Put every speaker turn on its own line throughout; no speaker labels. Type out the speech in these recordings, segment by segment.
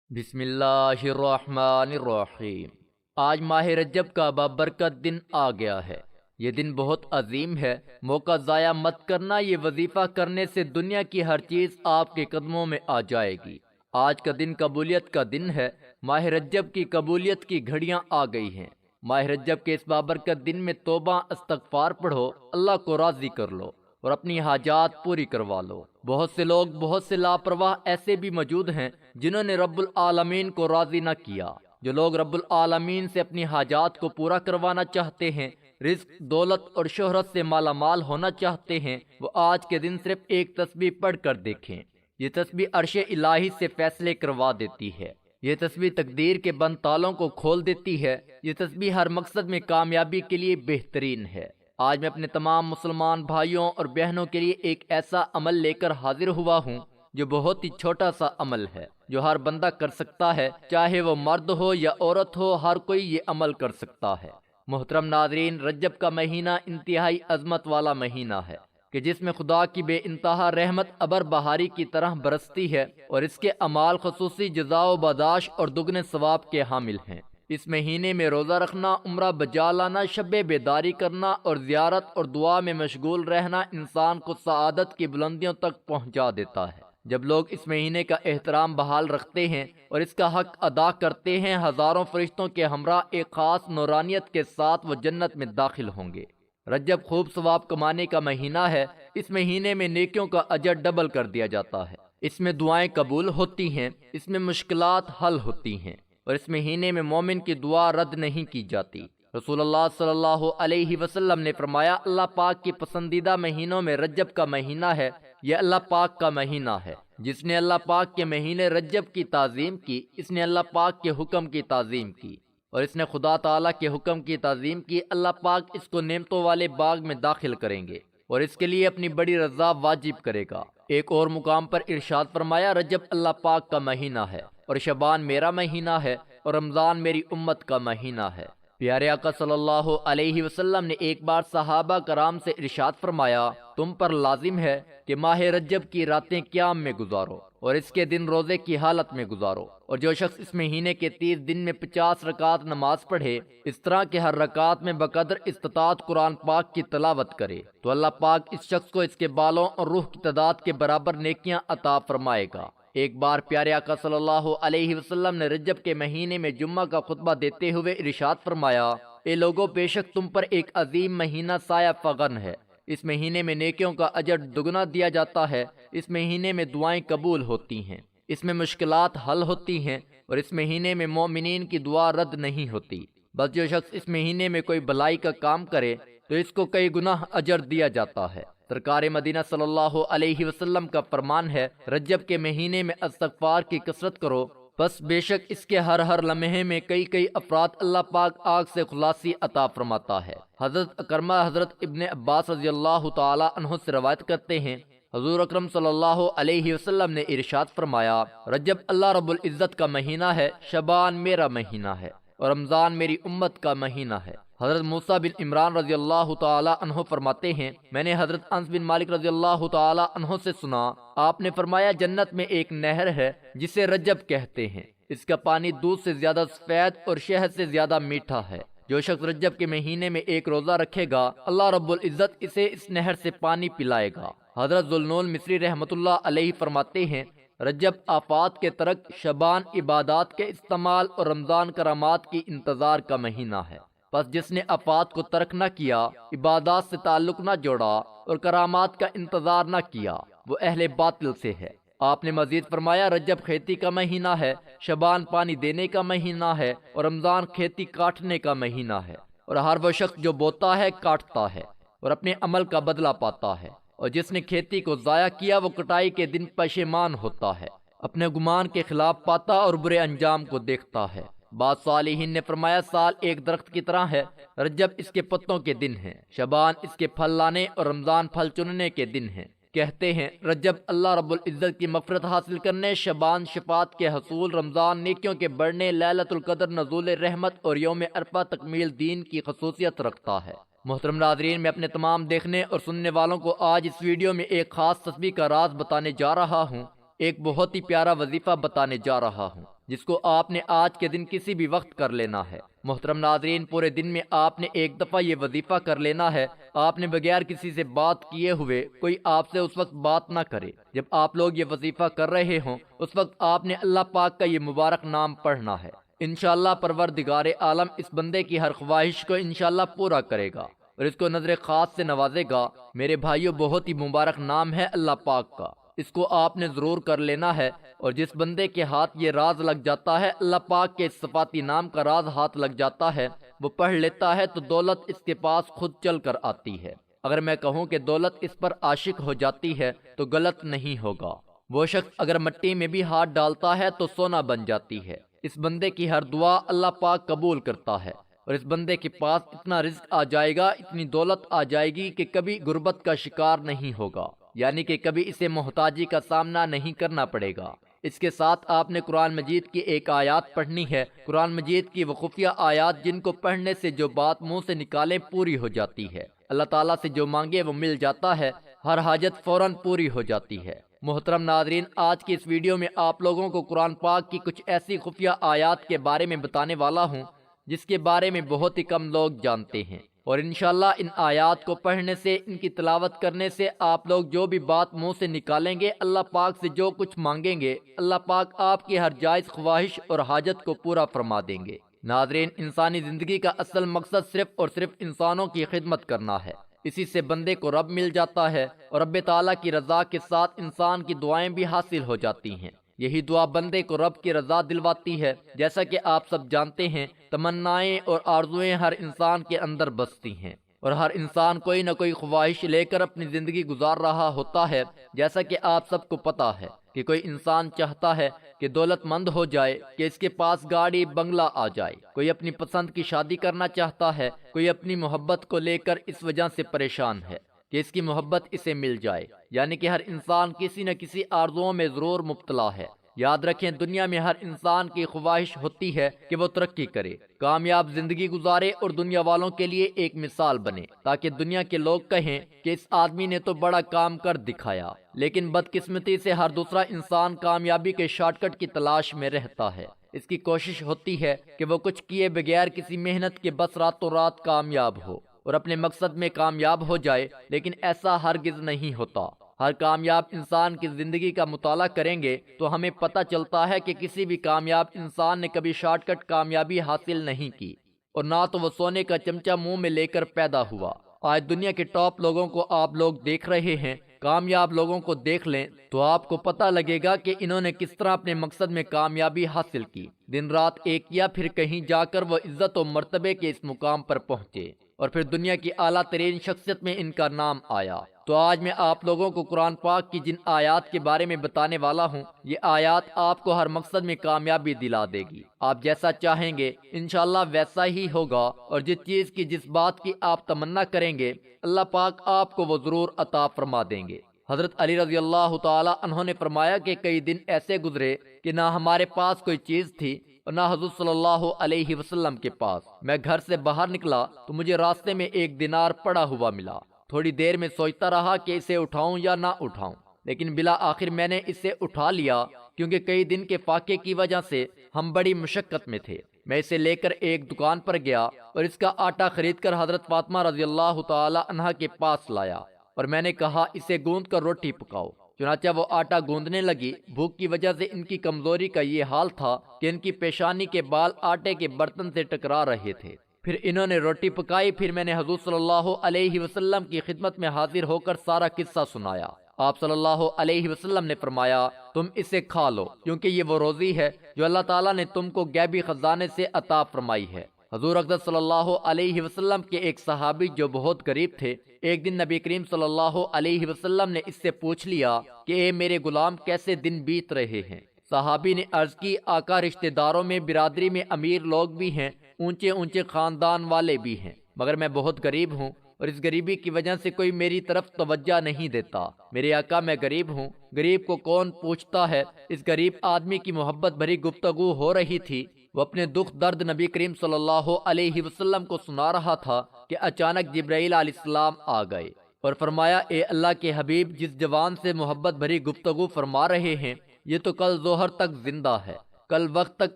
بسم اللہ الرحمن الرحیم۔ آج ماہ رجب کا بابرکت دن آ گیا ہے۔ یہ دن بہت عظیم ہے، موقع ضائع مت کرنا۔ یہ وظیفہ کرنے سے دنیا کی ہر چیز آپ کے قدموں میں آ جائے گی۔ آج کا دن قبولیت کا دن ہے۔ ماہ رجب کی قبولیت کی گھڑیاں آ گئی ہیں۔ ماہ رجب کے اس بابرکت دن میں توبہ استغفار پڑھو، اللہ کو راضی کر لو اور اپنی حاجات پوری کروا لو۔ بہت سے لوگ، بہت سے لاپرواہ ایسے بھی موجود ہیں جنہوں نے رب العالمین کو راضی نہ کیا۔ جو لوگ رب العالمین سے اپنی حاجات کو پورا کروانا چاہتے ہیں، رزق، دولت اور شہرت سے مالا مال ہونا چاہتے ہیں، وہ آج کے دن صرف ایک تسبیح پڑھ کر دیکھیں۔ یہ تسبیح عرش الہی سے فیصلے کروا دیتی ہے۔ یہ تسبیح تقدیر کے بند تالوں کو کھول دیتی ہے۔ یہ تسبیح ہر مقصد میں کامیابی کے لیے بہترین ہے۔ آج میں اپنے تمام مسلمان بھائیوں اور بہنوں کے لیے ایک ایسا عمل لے کر حاضر ہوا ہوں جو بہت ہی چھوٹا سا عمل ہے، جو ہر بندہ کر سکتا ہے، چاہے وہ مرد ہو یا عورت ہو، ہر کوئی یہ عمل کر سکتا ہے۔ محترم ناظرین، رجب کا مہینہ انتہائی عظمت والا مہینہ ہے کہ جس میں خدا کی بے انتہا رحمت ابر بہاری کی طرح برستی ہے، اور اس کے اعمال خصوصی جزا و باداشت اور دگنے ثواب کے حامل ہیں۔ اس مہینے میں روزہ رکھنا، عمرہ بجا لانا، شب بیداری کرنا اور زیارت اور دعا میں مشغول رہنا انسان کو سعادت کی بلندیوں تک پہنچا دیتا ہے۔ جب لوگ اس مہینے کا احترام بحال رکھتے ہیں اور اس کا حق ادا کرتے ہیں، ہزاروں فرشتوں کے ہمراہ ایک خاص نورانیت کے ساتھ وہ جنت میں داخل ہوں گے۔ رجب خوب ثواب کمانے کا مہینہ ہے۔ اس مہینے میں نیکیوں کا اجر ڈبل کر دیا جاتا ہے۔ اس میں دعائیں قبول ہوتی ہیں، اس میں مشکلات حل ہوتی ہیں، اور اس مہینے میں مومن کی دعا رد نہیں کی جاتی۔ رسول اللہ صلی اللہ علیہ وسلم نے فرمایا، اللہ پاک کی پسندیدہ مہینوں میں رجب کا مہینہ ہے۔ یہ اللہ پاک کا مہینہ ہے۔ جس نے اللہ پاک کے مہینے رجب کی تعظیم کی، اس نے اللہ پاک کے حکم کی تعظیم کی، اور اس نے خدا تعالیٰ کے حکم کی تعظیم کی۔ اللہ پاک اس کو نعمتوں والے باغ میں داخل کریں گے اور اس کے لیے اپنی بڑی رضا واجب کرے گا۔ ایک اور مقام پر ارشاد فرمایا، رجب اللہ پاک کا مہینہ ہے، اور شعبان میرا مہینہ ہے، اور رمضان میری امت کا مہینہ ہے۔ پیارے آقا صلی اللہ علیہ وسلم نے ایک بار صحابہ کرام سے ارشاد فرمایا، تم پر لازم ہے کہ ماہ رجب کی راتیں قیام میں گزارو اور اس کے دن روزے کی حالت میں گزارو، اور جو شخص اس مہینے کے 30 دن میں 50 رکعات نماز پڑھے، اس طرح کہ ہر رکعت میں بقدر استطاعت قرآن پاک کی تلاوت کرے، تو اللہ پاک اس شخص کو اس کے بالوں اور روح کی تعداد کے برابر نیکیاں عطا فرمائے گا۔ ایک بار پیارے آقا صلی اللہ علیہ وسلم نے رجب کے مہینے میں جمعہ کا خطبہ دیتے ہوئے ارشاد فرمایا، اے لوگو، بے شک تم پر ایک عظیم مہینہ سایہ فغن ہے۔ اس مہینے میں نیکیوں کا اجر دگنا دیا جاتا ہے۔ اس مہینے میں دعائیں قبول ہوتی ہیں، اس میں مشکلات حل ہوتی ہیں، اور اس مہینے میں مومنین کی دعا رد نہیں ہوتی۔ بس جو شخص اس مہینے میں کوئی بھلائی کا کام کرے تو اس کو کئی گناہ اجر دیا جاتا ہے۔ سرکار مدینہ صلی اللہ علیہ وسلم کا فرمان ہے، رجب کے مہینے میں استغفار کی کثرت کرو، بس بے شک اس کے ہر لمحے میں کئی افراد اللہ پاک آگ سے خلاصی عطا فرماتا ہے۔ حضرت اکرمہ حضرت ابن عباس رضی اللہ تعالی عنہ سے روایت کرتے ہیں، حضور اکرم صلی اللہ علیہ وسلم نے ارشاد فرمایا، رجب اللہ رب العزت کا مہینہ ہے، شعبان میرا مہینہ ہے، اور رمضان میری امت کا مہینہ ہے۔ حضرت موسیٰ بن عمران رضی اللہ تعالی عنہ فرماتے ہیں، میں نے حضرت انس بن مالک رضی اللہ تعالی عنہ سے سنا، آپ نے فرمایا، جنت میں ایک نہر ہے جسے رجب کہتے ہیں، اس کا پانی دودھ سے زیادہ سفید اور شہد سے زیادہ میٹھا ہے۔ جو شخص رجب کے مہینے میں ایک روزہ رکھے گا، اللہ رب العزت اسے اس نہر سے پانی پلائے گا۔ حضرت ذوالنون مصری رحمۃ اللہ علیہ فرماتے ہیں، رجب آفات کے ترک، شعبان عبادات کے استعمال، اور رمضان کرامات کی انتظار کا مہینہ ہے۔ پس جس نے آفات کو ترک نہ کیا، عبادات سے تعلق نہ جوڑا اور کرامات کا انتظار نہ کیا، وہ اہل باطل سے ہے۔ آپ نے مزید فرمایا، رجب کھیتی کا مہینہ ہے، شعبان پانی دینے کا مہینہ ہے، اور رمضان کھیتی کاٹنے کا مہینہ ہے، اور ہر وہ شخص جو بوتا ہے کاٹتا ہے اور اپنے عمل کا بدلہ پاتا ہے، اور جس نے کھیتی کو ضائع کیا وہ کٹائی کے دن پشیمان ہوتا ہے، اپنے گمان کے خلاف پاتا اور برے انجام کو دیکھتا ہے۔ بعض صالحین نے فرمایا، سال ایک درخت کی طرح ہے، رجب اس کے پتوں کے دن ہیں، شعبان اس کے پھل لانے اور رمضان پھل چننے کے دن ہیں۔ کہتے ہیں، رجب اللہ رب العزت کی مغفرت حاصل کرنے، شعبان شفاعت کے حصول، رمضان نیکیوں کے بڑھنے، لیلۃ القدر نزول رحمت اور یوم عرفہ تکمیل دین کی خصوصیت رکھتا ہے۔ محترم ناظرین، میں اپنے تمام دیکھنے اور سننے والوں کو آج اس ویڈیو میں ایک خاص تسبیح کا راز بتانے جا رہا ہوں، ایک بہت ہی پیارا وظیفہ بتانے جا رہا ہوں۔ جس کو آپ نے آج کے دن کسی بھی وقت کر لینا ہے۔ محترم ناظرین، پورے دن میں آپ نے ایک دفعہ یہ وظیفہ کر لینا ہے۔ آپ نے بغیر کسی سے بات کیے ہوئے کوئی آپ سے اس وقت بات نہ کرے۔ جب آپ لوگ یہ وظیفہ کر رہے ہوں اس وقت آپ نے اللہ پاک کا یہ مبارک نام پڑھنا ہے۔ انشاءاللہ پروردگار عالم اس بندے کی ہر خواہش کو انشاءاللہ پورا کرے گا اور اس کو نظر خاص سے نوازے گا۔ میرے بھائیوں، بہت ہی مبارک نام ہے اللہ پاک کا، اس کو آپ نے ضرور کر لینا ہے۔ اور جس بندے کے ہاتھ یہ راز لگ جاتا ہے، اللہ پاک کے اس صفاتی نام کا راز ہاتھ لگ جاتا ہے، وہ پڑھ لیتا ہے تو دولت اس کے پاس خود چل کر آتی ہے۔ اگر میں کہوں کہ دولت اس پر عاشق ہو جاتی ہے تو غلط نہیں ہوگا۔ وہ شخص اگر مٹی میں بھی ہاتھ ڈالتا ہے تو سونا بن جاتی ہے۔ اس بندے کی ہر دعا اللہ پاک قبول کرتا ہے اور اس بندے کے پاس اتنا رزق آ جائے گا، اتنی دولت آ جائے گی کہ کبھی غربت کا شکار نہیں ہوگا، یعنی کہ کبھی اسے محتاجی کا سامنا نہیں کرنا پڑے گا۔ اس کے ساتھ آپ نے قرآن مجید کی ایک آیات پڑھنی ہے۔ قرآن مجید کی وہ خفیہ آیات جن کو پڑھنے سے جو بات منہ سے نکالے پوری ہو جاتی ہے، اللہ تعالیٰ سے جو مانگے وہ مل جاتا ہے، ہر حاجت فوراً پوری ہو جاتی ہے۔ محترم ناظرین، آج کی اس ویڈیو میں آپ لوگوں کو قرآن پاک کی کچھ ایسی خفیہ آیات کے بارے میں بتانے والا ہوں جس کے بارے میں بہت ہی کم لوگ جانتے ہیں، اور انشاءاللہ ان آیات کو پڑھنے سے، ان کی تلاوت کرنے سے آپ لوگ جو بھی بات منہ سے نکالیں گے، اللہ پاک سے جو کچھ مانگیں گے، اللہ پاک آپ کی ہر جائز خواہش اور حاجت کو پورا فرما دیں گے۔ ناظرین، انسانی زندگی کا اصل مقصد صرف اور صرف انسانوں کی خدمت کرنا ہے۔ اسی سے بندے کو رب مل جاتا ہے اور رب تعالیٰ کی رضا کے ساتھ انسان کی دعائیں بھی حاصل ہو جاتی ہیں۔ یہی دعا بندے کو رب کی رضا دلواتی ہے۔ جیسا کہ آپ سب جانتے ہیں، تمنائیں اور آرزوئیں ہر انسان کے اندر بستی ہیں اور ہر انسان کوئی نہ کوئی خواہش لے کر اپنی زندگی گزار رہا ہوتا ہے۔ جیسا کہ آپ سب کو پتا ہے کہ کوئی انسان چاہتا ہے کہ دولت مند ہو جائے، کہ اس کے پاس گاڑی بنگلہ آ جائے، کوئی اپنی پسند کی شادی کرنا چاہتا ہے، کوئی اپنی محبت کو لے کر اس وجہ سے پریشان ہے کہ اس کی محبت اسے مل جائے، یعنی کہ ہر انسان کسی نہ کسی آرزوؤں میں ضرور مبتلا ہے۔ یاد رکھیں، دنیا میں ہر انسان کی خواہش ہوتی ہے کہ وہ ترقی کرے، کامیاب زندگی گزارے اور دنیا والوں کے لیے ایک مثال بنے، تاکہ دنیا کے لوگ کہیں کہ اس آدمی نے تو بڑا کام کر دکھایا۔ لیکن بدقسمتی سے ہر دوسرا انسان کامیابی کے شارٹ کٹ کی تلاش میں رہتا ہے۔ اس کی کوشش ہوتی ہے کہ وہ کچھ کیے بغیر کسی محنت کے بس راتوں رات کامیاب ہو اور اپنے مقصد میں کامیاب ہو جائے، لیکن ایسا ہرگز نہیں ہوتا۔ ہر کامیاب انسان کی زندگی کا مطالعہ کریں گے تو ہمیں پتہ چلتا ہے کہ کسی بھی کامیاب انسان نے کبھی شارٹ کٹ کامیابی حاصل نہیں کی، اور نہ تو وہ سونے کا چمچہ منہ میں لے کر پیدا ہوا۔ آج دنیا کے ٹاپ لوگوں کو آپ لوگ دیکھ رہے ہیں، کامیاب لوگوں کو دیکھ لیں تو آپ کو پتہ لگے گا کہ انہوں نے کس طرح اپنے مقصد میں کامیابی حاصل کی، دن رات ایک کیا، پھر کہیں جا کر وہ عزت و مرتبے کے اس مقام پر پہنچے اور پھر دنیا کی اعلیٰ ترین شخصیت میں ان کا نام آیا۔ تو آج میں آپ لوگوں کو قرآن پاک کی جن آیات کے بارے میں بتانے والا ہوں، یہ آیات آپ کو ہر مقصد میں کامیابی دلا دے گی۔ آپ جیسا چاہیں گے انشاءاللہ ویسا ہی ہوگا، اور جس چیز کی، جس بات کی آپ تمنا کریں گے، اللہ پاک آپ کو وہ ضرور عطا فرما دیں گے۔ حضرت علی رضی اللہ تعالی عنہ نے فرمایا کہ کئی دن ایسے گزرے کہ نہ ہمارے پاس کوئی چیز تھی اور نہ حضرت صلی اللہ علیہ وسلم کے پاس۔ میں گھر سے باہر نکلا تو مجھے راستے میں ایک دینار پڑا ہوا ملا۔ تھوڑی دیر میں سوچتا رہا کہ اسے اٹھاؤں یا نہ اٹھاؤں، لیکن بلا آخر میں نے اسے اٹھا لیا، کیونکہ کئی دن کے فاقے کی وجہ سے ہم بڑی مشقت میں تھے۔ میں اسے لے کر ایک دکان پر گیا اور اس کا آٹا خرید کر حضرت فاطمہ رضی اللہ تعالی عنہا کے پاس لایا، اور میں نے کہا اسے گوندھ کر روٹی پکاؤ۔ چنانچہ وہ آٹا گوندنے لگی۔ بھوک کی وجہ سے ان کی کمزوری کا یہ حال تھا کہ ان کی پیشانی کے بال آٹے کے برتن سے ٹکرا رہے تھے۔ پھر انہوں نے روٹی پکائی۔ پھر میں نے حضور صلی اللہ علیہ وسلم کی خدمت میں حاضر ہو کر سارا قصہ سنایا۔ آپ صلی اللہ علیہ وسلم نے فرمایا، تم اسے کھا لو، کیونکہ یہ وہ روزی ہے جو اللہ تعالیٰ نے تم کو غیبی خزانے سے عطا فرمائی ہے۔ حضور اقدس صلی اللہ علیہ وسلم کے ایک صحابی جو بہت غریب تھے، ایک دن نبی کریم صلی اللہ علیہ وسلم نے اس سے پوچھ لیا کہ اے میرے غلام، کیسے دن بیت رہے ہیں؟ صحابی نے عرض کی، آقا، رشتہ داروں میں، برادری میں امیر لوگ بھی ہیں، اونچے اونچے خاندان والے بھی ہیں، مگر میں بہت غریب ہوں اور اس غریبی کی وجہ سے کوئی میری طرف توجہ نہیں دیتا۔ میرے آقا، میں غریب ہوں، غریب کو کون پوچھتا ہے؟ اس غریب آدمی کی محبت بھری گفتگو ہو رہی تھی۔ وہ اپنے دکھ درد نبی کریم صلی اللہ علیہ وسلم کو سنا رہا تھا کہ اچانک جبرائیل علیہ السلام آ گئے اور فرمایا، اے اللہ کے حبیب، جس جوان سے محبت بھری گفتگو فرما رہے ہیں، یہ تو کل ظہر تک زندہ ہے، کل وقت تک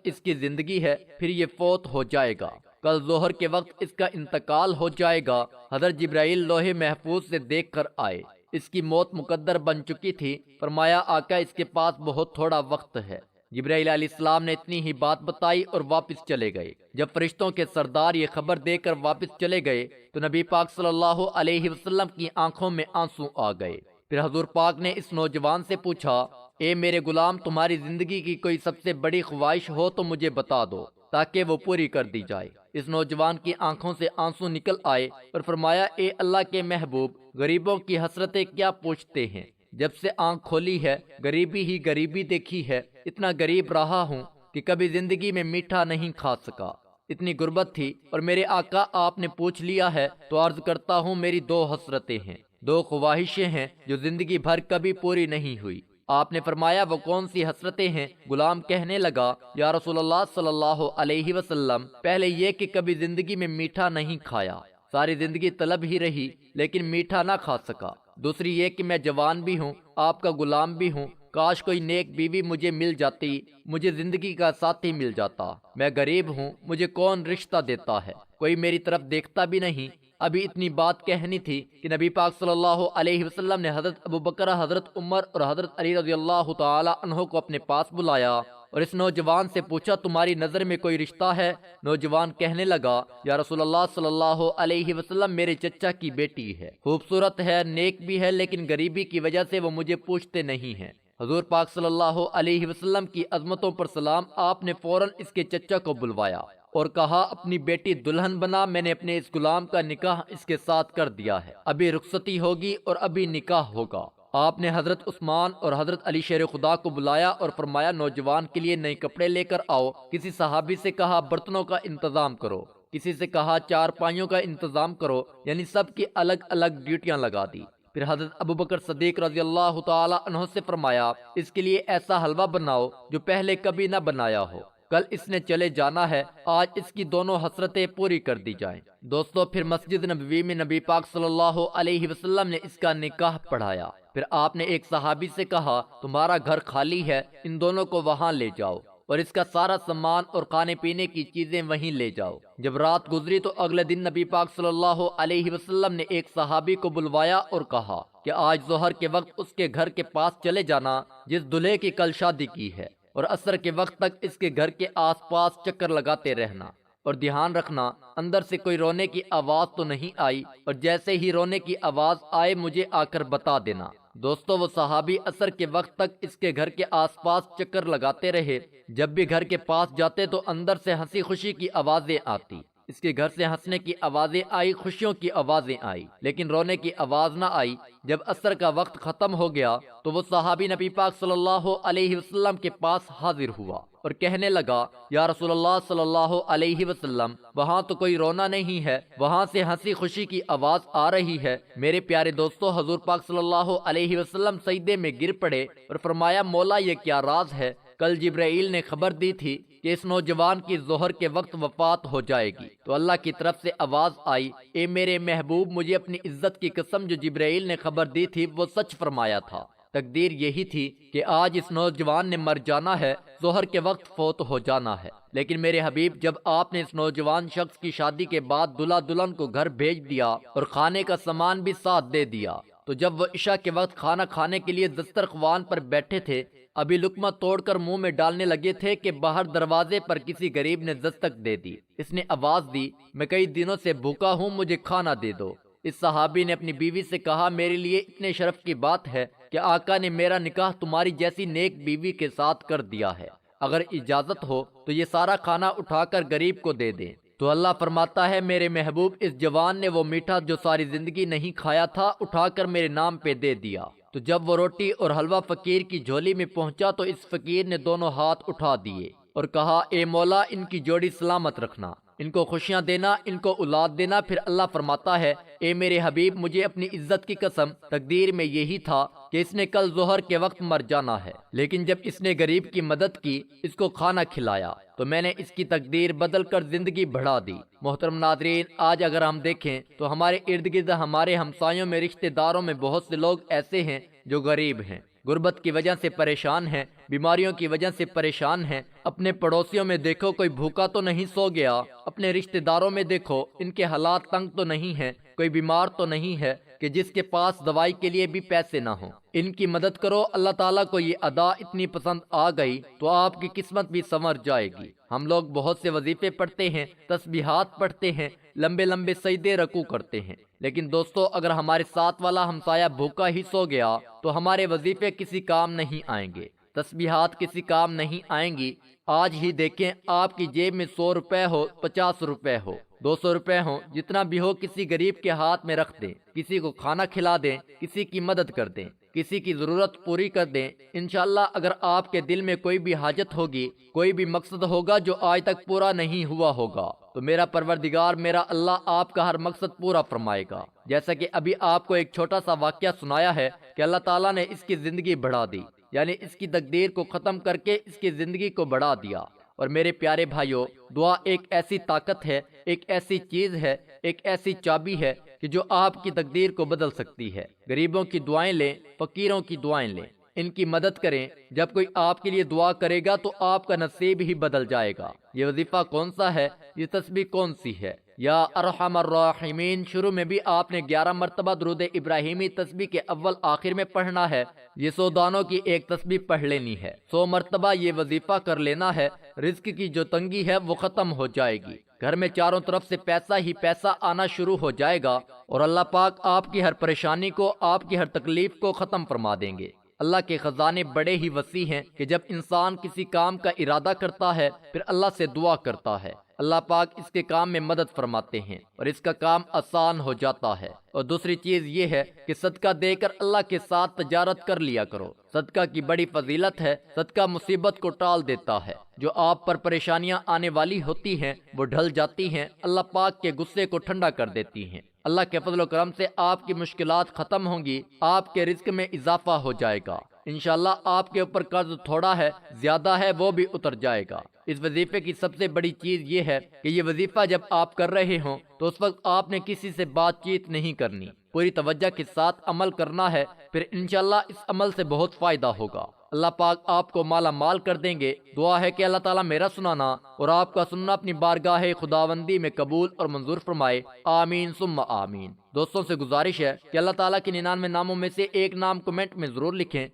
اس کی زندگی ہے، پھر یہ فوت ہو جائے گا۔ کل ظہر کے وقت اس کا انتقال ہو جائے گا۔ حضرت جبرائیل لوح محفوظ سے دیکھ کر آئے، اس کی موت مقدر بن چکی تھی۔ فرمایا آقا اس کے پاس بہت تھوڑا وقت ہے۔ جبرائیل علیہ السلام نے اتنی ہی بات بتائی اور واپس چلے گئے۔ جب فرشتوں کے سردار یہ خبر دے کر واپس چلے گئے تو نبی پاک صلی اللہ علیہ وسلم کی آنکھوں میں آنسو آ گئے۔ پھر حضور پاک نے اس نوجوان سے پوچھا، اے میرے غلام، تمہاری زندگی کی کوئی سب سے بڑی خواہش ہو تو مجھے بتا دو تاکہ وہ پوری کر دی جائے۔ اس نوجوان کی آنکھوں سے آنسو نکل آئے اور فرمایا، اے اللہ کے محبوب، غریبوں کی حسرتیں کیا پوچھتے ہیں؟ جب سے آنکھ کھولی ہے غریبی ہی غریبی دیکھی ہے۔ اتنا غریب رہا ہوں کہ کبھی زندگی میں میٹھا نہیں کھا سکا، اتنی غربت تھی، اور میرے آقا آپ نے پوچھ لیا ہے تو عرض کرتا ہوں میری دو حسرتیں ہیں، دو خواہشیں ہیں جو زندگی بھر کبھی پوری نہیں ہوئی۔ آپ نے فرمایا وہ کون سی حسرتیں ہیں؟ غلام کہنے لگا، یا رسول اللہ صلی اللہ علیہ وسلم، پہلے یہ کہ کبھی زندگی میں میٹھا نہیں کھایا، ساری زندگی طلب ہی رہی لیکن میٹھا نہ کھا سکا۔ دوسری یہ کہ میں جوان بھی ہوں، آپ کا غلام بھی ہوں، کاش کوئی نیک بیوی مجھے مل جاتی، مجھے زندگی کا ساتھی مل جاتا۔ میں غریب ہوں، مجھے کون رشتہ دیتا ہے، کوئی میری طرف دیکھتا بھی نہیں۔ ابھی اتنی بات کہنی تھی کہ نبی پاک صلی اللہ علیہ وسلم نے حضرت ابوبکر، حضرت عمر اور حضرت علی رضی اللہ تعالی عنہ کو اپنے پاس بلایا اور اس نوجوان سے پوچھا، تمہاری نظر میں کوئی رشتہ ہے؟ نوجوان کہنے لگا، یا رسول اللہ صلی اللہ علیہ وسلم، میرے چچا کی بیٹی ہے، خوبصورت ہے، نیک بھی ہے، لیکن غریبی کی وجہ سے وہ مجھے پوچھتے نہیں ہیں۔ حضور پاک صلی اللہ علیہ وسلم کی عظمتوں پر سلام۔ آپ نے فوراً اس کے چچا کو بلوایا اور کہا، اپنی بیٹی دلہن بنا، میں نے اپنے اس غلام کا نکاح اس کے ساتھ کر دیا ہے، ابھی رخصتی ہوگی اور ابھی نکاح ہوگا۔ آپ نے حضرت عثمان اور حضرت علی شیر خدا کو بلایا اور فرمایا، نوجوان کے لیے نئے کپڑے لے کر آؤ۔ کسی صحابی سے کہا برتنوں کا انتظام کرو، کسی سے کہا چارپائیوں کا انتظام کرو، یعنی سب کی الگ الگ ڈیوٹیاں لگا دی۔ پھر حضرت ابوبکر صدیق رضی اللہ تعالی عنہ سے فرمایا، اس کے لیے ایسا حلوہ بناؤ جو پہلے کبھی نہ بنایا ہو، کل اس نے چلے جانا ہے، آج اس کی دونوں حسرتیں پوری کر دی جائیں۔ دوستو، پھر مسجد نبوی میں نبی پاک صلی اللہ علیہ وسلم نے اس کا نکاح پڑھایا۔ پھر آپ نے ایک صحابی سے کہا، تمہارا گھر خالی ہے، ان دونوں کو وہاں لے جاؤ اور اس کا سارا سامان اور کھانے پینے کی چیزیں وہیں لے جاؤ۔ جب رات گزری تو اگلے دن نبی پاک صلی اللہ علیہ وسلم نے ایک صحابی کو بلوایا اور کہا کہ آج ظہر کے وقت اس کے گھر کے پاس چلے جانا جس دلہے کی کل شادی کی ہے، اور عصر کے وقت تک اس کے گھر کے آس پاس چکر لگاتے رہنا، اور دھیان رکھنا اندر سے کوئی رونے کی آواز تو نہیں آئی، اور جیسے ہی رونے کی آواز آئے مجھے آ کر بتا دینا۔ دوستو، وہ صحابی عصر کے وقت تک اس کے گھر کے آس پاس چکر لگاتے رہے۔ جب بھی گھر کے پاس جاتے تو اندر سے ہنسی خوشی کی آوازیں آتی۔ اس کے گھر سے ہنسنے کی آوازیں آئی، خوشیوں کی آوازیں آئی، لیکن رونے کی آواز نہ آئی۔ جب عصر کا وقت ختم ہو گیا تو وہ صحابی نبی پاک صلی اللہ علیہ وسلم کے پاس حاضر ہوا اور کہنے لگا، یا رسول اللہ صلی اللہ علیہ وسلم، وہاں تو کوئی رونا نہیں ہے، وہاں سے ہنسی خوشی کی آواز آ رہی ہے۔ میرے پیارے دوستو، حضور پاک صلی اللہ علیہ وسلم سجدے میں گر پڑے اور فرمایا، مولا یہ کیا راز ہے؟ کل جبرائیل نے خبر دی تھی کہ اس نوجوان کی ظہر کے وقت وفات ہو جائے گی، تو اللہ کی طرف سے آواز آئی، اے میرے محبوب، مجھے اپنی عزت کی قسم، جو جبرائیل نے خبر دی تھی وہ سچ فرمایا تھا۔ تقدیر یہی تھی کہ آج اس نوجوان نے مر جانا ہے، ظہر کے وقت فوت ہو جانا ہے۔ لیکن میرے حبیب، جب آپ نے اس نوجوان شخص کی شادی کے بعد دلہا دلہن کو گھر بھیج دیا اور کھانے کا سامان بھی ساتھ دے دیا، تو جب وہ عشاء کے وقت کھانا کھانے کے لیے دسترخوان پر بیٹھے تھے، ابھی لقمہ توڑ کر منہ میں ڈالنے لگے تھے کہ باہر دروازے پر کسی غریب نے دستک دے دی۔ اس نے آواز دی، میں کئی دنوں سے بھوکا ہوں، مجھے کھانا دے دو۔ اس صحابی نے اپنی بیوی سے کہا، میرے لیے اتنے شرف کی بات ہے کہ آقا نے میرا نکاح تمہاری جیسی نیک بیوی کے ساتھ کر دیا ہے، اگر اجازت ہو تو یہ سارا کھانا اٹھا کر غریب کو دے دیں۔ تو اللہ فرماتا ہے، میرے محبوب، اس جوان نے وہ میٹھا جو ساری زندگی نہیں کھایا تھا اٹھا کر میرے نام پہ دے دیا۔ تو جب وہ روٹی اور حلوہ فقیر کی جھولی میں پہنچا تو اس فقیر نے دونوں ہاتھ اٹھا دیے اور کہا، اے مولا، ان کی جوڑی سلامت رکھنا، ان کو خوشیاں دینا، ان کو اولاد دینا۔ پھر اللہ فرماتا ہے، اے میرے حبیب، مجھے اپنی عزت کی قسم، تقدیر میں یہی تھا کہ اس نے کل ظہر کے وقت مر جانا ہے، لیکن جب اس نے غریب کی مدد کی، اس کو کھانا کھلایا، تو میں نے اس کی تقدیر بدل کر زندگی بڑھا دی۔ محترم ناظرین، آج اگر ہم دیکھیں تو ہمارے ارد گرد، ہمارے ہمسایوں میں، رشتہ داروں میں بہت سے لوگ ایسے ہیں جو غریب ہیں، غربت کی وجہ سے پریشان ہیں، بیماریوں کی وجہ سے پریشان ہیں، اپنے پڑوسیوں میں دیکھو کوئی بھوکا تو نہیں سو گیا، اپنے رشتہ داروں میں دیکھو ان کے حالات تنگ تو نہیں ہیں، کوئی بیمار تو نہیں ہے کہ جس کے پاس دوائی کے لیے بھی پیسے نہ ہوں، ان کی مدد کرو۔ اللہ تعالیٰ کو یہ ادا اتنی پسند آ گئی تو آپ کی قسمت بھی سنور جائے گی۔ ہم لوگ بہت سے وظیفے پڑھتے ہیں، تسبیحات پڑھتے ہیں، لمبے لمبے سجدے رکوع کرتے ہیں، لیکن دوستو اگر ہمارے ساتھ والا ہمسایہ بھوکا ہی سو گیا تو ہمارے وظیفے کسی کام نہیں آئیں گے، تسبیحات کسی کام نہیں آئیں گی۔ آج ہی دیکھیں، آپ کی جیب میں 100 روپے ہو، 50 روپے ہو، 200 روپے ہوں، جتنا بھی ہو کسی غریب کے ہاتھ میں رکھ دیں، کسی کو کھانا کھلا دیں، کسی کی مدد کر دیں، کسی کی ضرورت پوری کر دیں۔ انشاءاللہ اگر آپ کے دل میں کوئی بھی حاجت ہوگی، کوئی بھی مقصد ہوگا جو آج تک پورا نہیں ہوا ہوگا، تو میرا پروردگار، میرا اللہ آپ کا ہر مقصد پورا فرمائے گا۔ جیسا کہ ابھی آپ کو ایک چھوٹا سا واقعہ سنایا ہے کہ اللہ تعالیٰ نے اس کی زندگی بڑھا دی، یعنی اس کی تقدیر کو ختم کر کے اس کی زندگی کو بڑھا دیا۔ اور میرے پیارے بھائیوں، دعا ایک ایسی طاقت ہے، ایک ایسی چیز ہے، ایک ایسی چابی ہے کہ جو آپ کی تقدیر کو بدل سکتی ہے۔ غریبوں کی دعائیں لیں، فقیروں کی دعائیں لیں، ان کی مدد کریں۔ جب کوئی آپ کے لیے دعا کرے گا تو آپ کا نصیب ہی بدل جائے گا۔ یہ وظیفہ کون سا ہے؟ یہ تسبیح کون سی ہے؟ یا ارحم الراحمین، شروع میں بھی آپ نے 11 مرتبہ درود ابراہیمی تسبیح کے اول آخر میں پڑھنا ہے۔ یہ 100 دانوں کی ایک تسبیح پڑھ لینی ہے، 100 مرتبہ یہ وظیفہ کر لینا ہے۔ رزق کی جو تنگی ہے وہ ختم ہو جائے گی، گھر میں چاروں طرف سے پیسہ ہی پیسہ آنا شروع ہو جائے گا، اور اللہ پاک آپ کی ہر پریشانی کو، آپ کی ہر تکلیف کو ختم فرما دیں گے۔ اللہ کے خزانے بڑے ہی وسیع ہیں کہ جب انسان کسی کام کا ارادہ کرتا ہے پھر اللہ سے دعا کرتا ہے، اللہ پاک اس کے کام میں مدد فرماتے ہیں اور اس کا کام آسان ہو جاتا ہے۔ اور دوسری چیز یہ ہے کہ صدقہ دے کر اللہ کے ساتھ تجارت کر لیا کرو۔ صدقہ کی بڑی فضیلت ہے، صدقہ مصیبت کو ٹال دیتا ہے، جو آپ پر پریشانیاں آنے والی ہوتی ہیں وہ ڈھل جاتی ہیں، اللہ پاک کے غصے کو ٹھنڈا کر دیتی ہیں۔ اللہ کے فضل و کرم سے آپ کی مشکلات ختم ہوں گی، آپ کے رزق میں اضافہ ہو جائے گا۔ انشاءاللہ آپ کے اوپر قرض تھوڑا ہے، زیادہ ہے، وہ بھی اتر جائے گا۔ اس وظیفے کی سب سے بڑی چیز یہ ہے کہ یہ وظیفہ جب آپ کر رہے ہوں تو اس وقت آپ نے کسی سے بات چیت نہیں کرنی، پوری توجہ کے ساتھ عمل کرنا ہے، پھر انشاءاللہ اس عمل سے بہت فائدہ ہوگا۔ اللہ پاک آپ کو مالا مال کر دیں گے۔ دعا ہے کہ اللہ تعالیٰ میرا سنانا اور آپ کا سننا اپنی بارگاہ خداوندی میں قبول اور منظور فرمائے، آمین ثم آمین۔ دوستوں سے گزارش ہے کہ اللہ تعالیٰ کے 99 ناموں میں سے ایک نام کمنٹ میں ضرور لکھیں۔